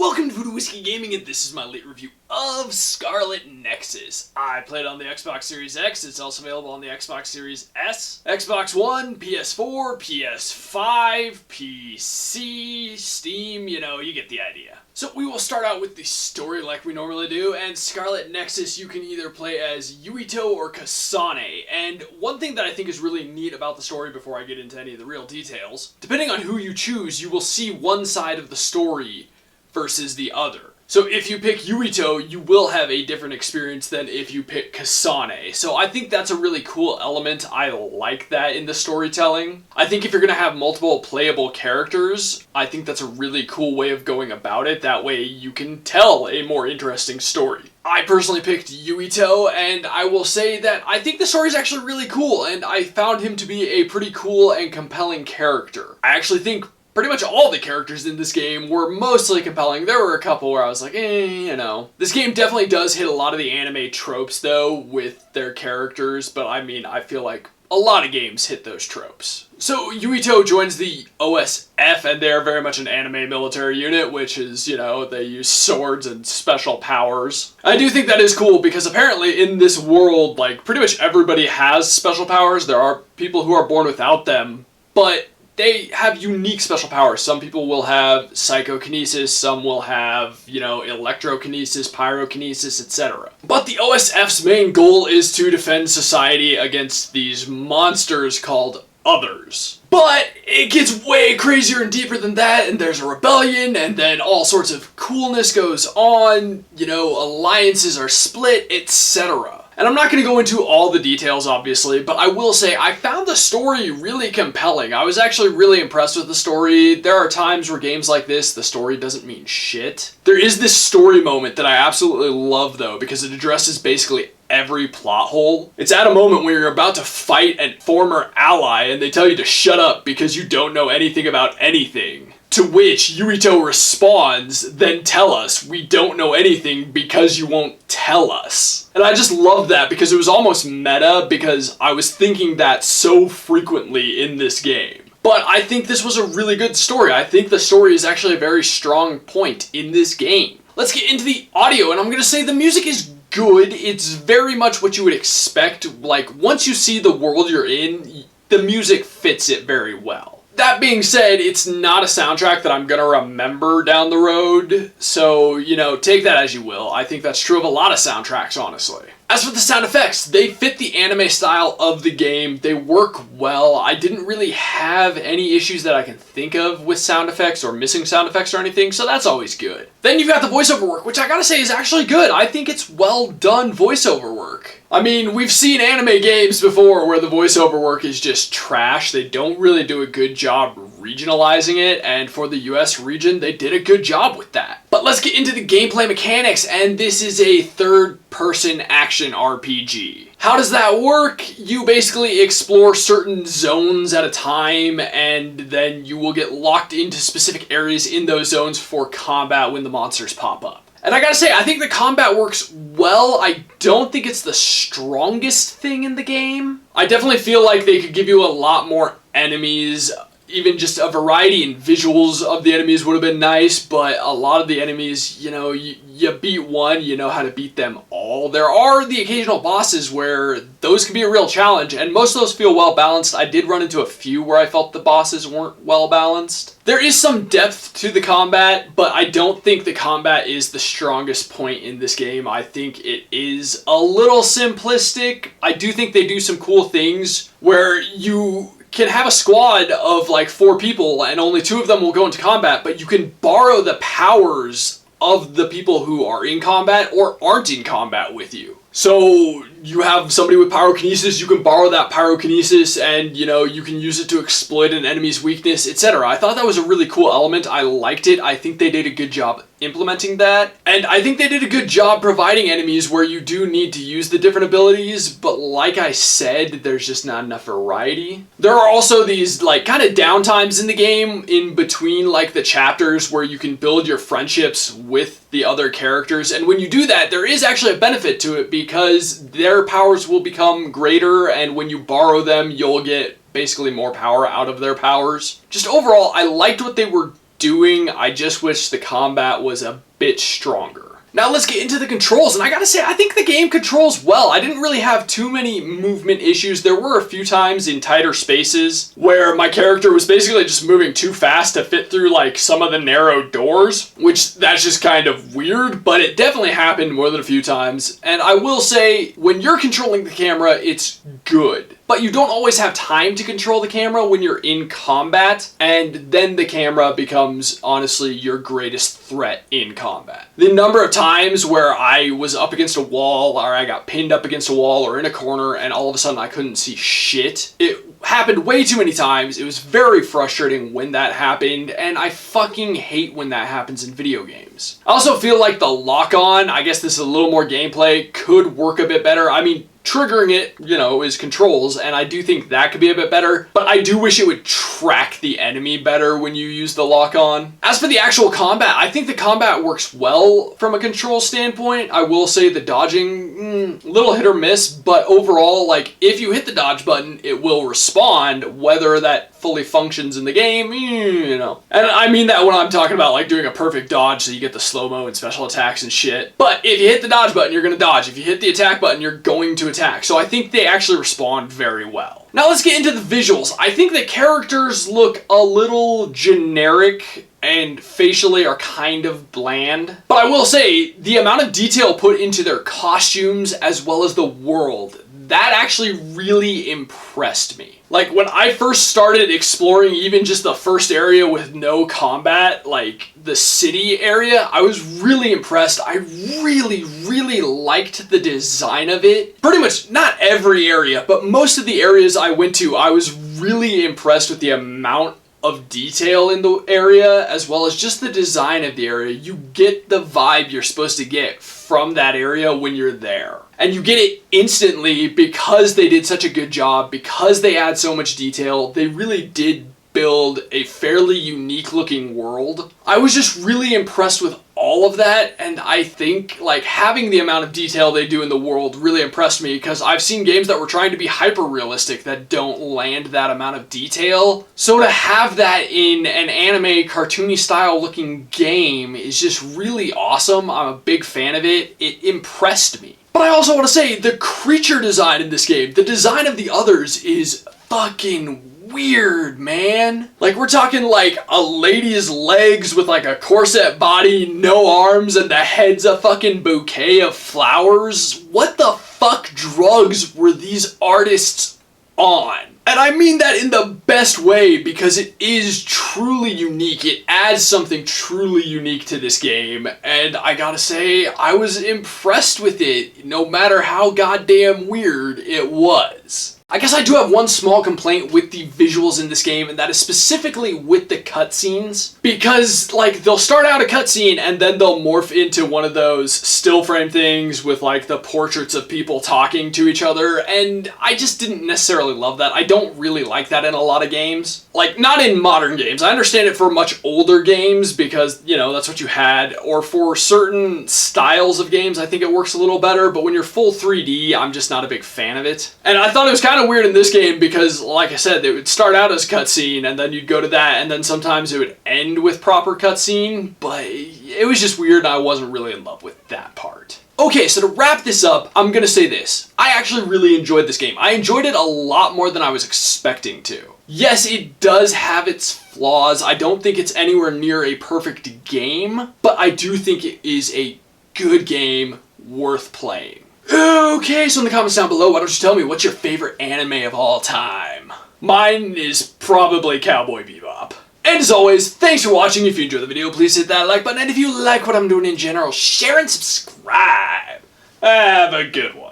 Welcome to Voodoo Whiskey Gaming, and this is my late review of Scarlet Nexus. I played on the Xbox Series X, it's also available on the Xbox Series S, Xbox One, PS4, PS5, PC, Steam, you get the idea. So we will start out with the story like we normally do, and Scarlet Nexus you can either play as Yuito or Kasane, and one thing that I think is really neat about the story before I get into any of the real details, depending on who you choose, you will see one side of the story versus the other. So if you pick Yuito, you will have a different experience than if you pick Kasane. So I think that's a really cool element. I like that in the storytelling. I think if you're going to have multiple playable characters, I think that's a really cool way of going about it. That way you can tell a more interesting story. I personally picked Yuito, and I will say that I think the story is actually really cool, and I found him to be a pretty cool and compelling character. I actually think pretty much all the characters in this game were mostly compelling. There were a couple where I was like, This game definitely does hit a lot of the anime tropes, though, with their characters, but I feel like a lot of games hit those tropes. So Yuito joins the OSF, and they're very much an anime military unit, which is, they use swords and special powers. I do think that is cool, because apparently in this world, pretty much everybody has special powers. There are people who are born without them, but they have unique special powers. Some people will have psychokinesis, some will have, electrokinesis, pyrokinesis, etc. But the OSF's main goal is to defend society against these monsters called others. But it gets way crazier and deeper than that, and there's a rebellion, and then all sorts of coolness goes on, alliances are split, etc. And I'm not going to go into all the details, obviously, but I will say I found the story really compelling. I was actually really impressed with the story. There are times where games like this, the story doesn't mean shit. There is this story moment that I absolutely love, though, because it addresses basically every plot hole. It's at a moment where you're about to fight a former ally, and they tell you to shut up because you don't know anything about anything. To which Yuito responds, "Then tell us, we don't know anything because you won't tell us." And I just love that because it was almost meta, because I was thinking that so frequently in this game. But I think this was a really good story. I think the story is actually a very strong point in this game. Let's get into the audio, and I'm going to say the music is good. It's very much what you would expect. Once you see the world you're in, the music fits it very well. That being said, it's not a soundtrack that I'm going to remember down the road, so, take that as you will. I think that's true of a lot of soundtracks, honestly. As for the sound effects, they fit the anime style of the game. They work well. I didn't really have any issues that I can think of with sound effects or missing sound effects or anything, so that's always good. Then you've got the voiceover work, which I gotta say is actually good. I think it's well done voiceover work. We've seen anime games before where the voiceover work is just trash. They don't really do a good job regionalizing it, and for the US region, they did a good job with that. But let's get into the gameplay mechanics, and this is a third-person action RPG. How does that work? You basically explore certain zones at a time, and then you will get locked into specific areas in those zones for combat when the monsters pop up. And I gotta say, I think the combat works well. I don't think it's the strongest thing in the game. I definitely feel like they could give you a lot more enemies. Even just a variety in visuals of the enemies would have been nice, but a lot of the enemies, you beat one, you know how to beat them all. There are the occasional bosses where those can be a real challenge, and most of those feel well balanced. I did run into a few where I felt the bosses weren't well balanced. There is some depth to the combat, but I don't think the combat is the strongest point in this game. I think it is a little simplistic. I do think they do some cool things where you can have a squad of 4 people and only 2 of them will go into combat, but you can borrow the powers of the people who are in combat or aren't in combat with you. So you have somebody with pyrokinesis, you can borrow that pyrokinesis and, you can use it to exploit an enemy's weakness, etc. I thought that was a really cool element. I liked it. I think they did a good job implementing that. And I think they did a good job providing enemies where you do need to use the different abilities, but like I said, there's just not enough variety. There are also these, kind of downtimes in the game in between, the chapters where you can build your friendships with the other characters. And when you do that, there is actually a benefit to it because their powers will become greater, and when you borrow them, you'll get basically more power out of their powers. Just overall, I liked what they were doing. I just wish the combat was a bit stronger. Now let's get into the controls, and I gotta say, I think the game controls well. I didn't really have too many movement issues. There were a few times in tighter spaces where my character was basically just moving too fast to fit through like some of the narrow doors, which that's just kind of weird, but it definitely happened more than a few times. And I will say, when you're controlling the camera, it's good. But you don't always have time to control the camera when you're in combat, and then the camera becomes, honestly, your greatest threat in combat. The number of times where I was up against a wall, or I got pinned up against a wall, or in a corner, and all of a sudden I couldn't see shit, it happened way too many times. It was very frustrating when that happened, and I fucking hate when that happens in video games. I also feel like the lock-on, I guess this is a little more gameplay, could work a bit better. I mean, triggering it, you know, is controls, and I do think that could be a bit better, but I do wish it would track the enemy better when you use the lock-on. As for the actual combat, I think the combat works well from a control standpoint. I will say the dodging, little hit or miss, but overall, like, if you hit the dodge button, it will respond, whether that fully functions in the game, you know. And I mean that when I'm talking about, like, doing a perfect dodge so you get the slow-mo and special attacks and shit. But if you hit the dodge button, you're gonna dodge. If you hit the attack button, you're going to attack. So I think they actually respond very well. Now let's get into the visuals. I think the characters look a little generic and facially are kind of bland. But I will say, the amount of detail put into their costumes as well as the world, that actually really impressed me. Like, when I first started exploring even just the first area with no combat, like the city area, I was really impressed. I really liked the design of it. Pretty much, not every area, but most of the areas I went to, I was really impressed with the amount of detail in the area, as well as just the design of the area. You get the vibe you're supposed to get from that area when you're there. And you get it instantly because they did such a good job, because they add so much detail. They really did build a fairly unique looking world. I was just really impressed with all of that, and I think like having the amount of detail they do in the world really impressed me, because I've seen games that were trying to be hyper realistic that don't land that amount of detail. So to have that in an anime cartoony style looking game is just really awesome. I'm a big fan of it. It impressed me. But I also want to say, the creature design in this game, the design of the others is fucking weird, man. Like, we're talking like a lady's legs with like a corset body, no arms, and the head's a fucking bouquet of flowers. What the fuck drugs were these artists on? And I mean that in the best way, because it is truly unique. It adds something truly unique to this game, and I gotta say, I was impressed with it, no matter how goddamn weird it was. I guess I do have one small complaint with the visuals in this game, and that is specifically with the cutscenes. Because, like, they'll start out a cutscene and then they'll morph into one of those still frame things with, like, the portraits of people talking to each other, and I just didn't necessarily love that. I don't really like that in a lot of games. Like, not in modern games. I understand it for much older games because, you know, that's what you had. Or for certain styles of games, I think it works a little better, but when you're full 3D, I'm just not a big fan of it. And I thought it was kind of weird in this game because, like I said, it would start out as cutscene and then you'd go to that, and then sometimes it would end with proper cutscene, but it was just weird and I wasn't really in love with that part. Okay, so to wrap this up, I'm gonna say this. I actually really enjoyed this game. I enjoyed it a lot more than I was expecting to. Yes, it does have its flaws. I don't think it's anywhere near a perfect game, but I do think it is a good game worth playing. Okay, so in the comments down below, why don't you tell me what's your favorite anime of all time? Mine is probably Cowboy Bebop. And as always, thanks for watching. If you enjoyed the video, please hit that like button. And if you like what I'm doing in general, share and subscribe. Have a good one.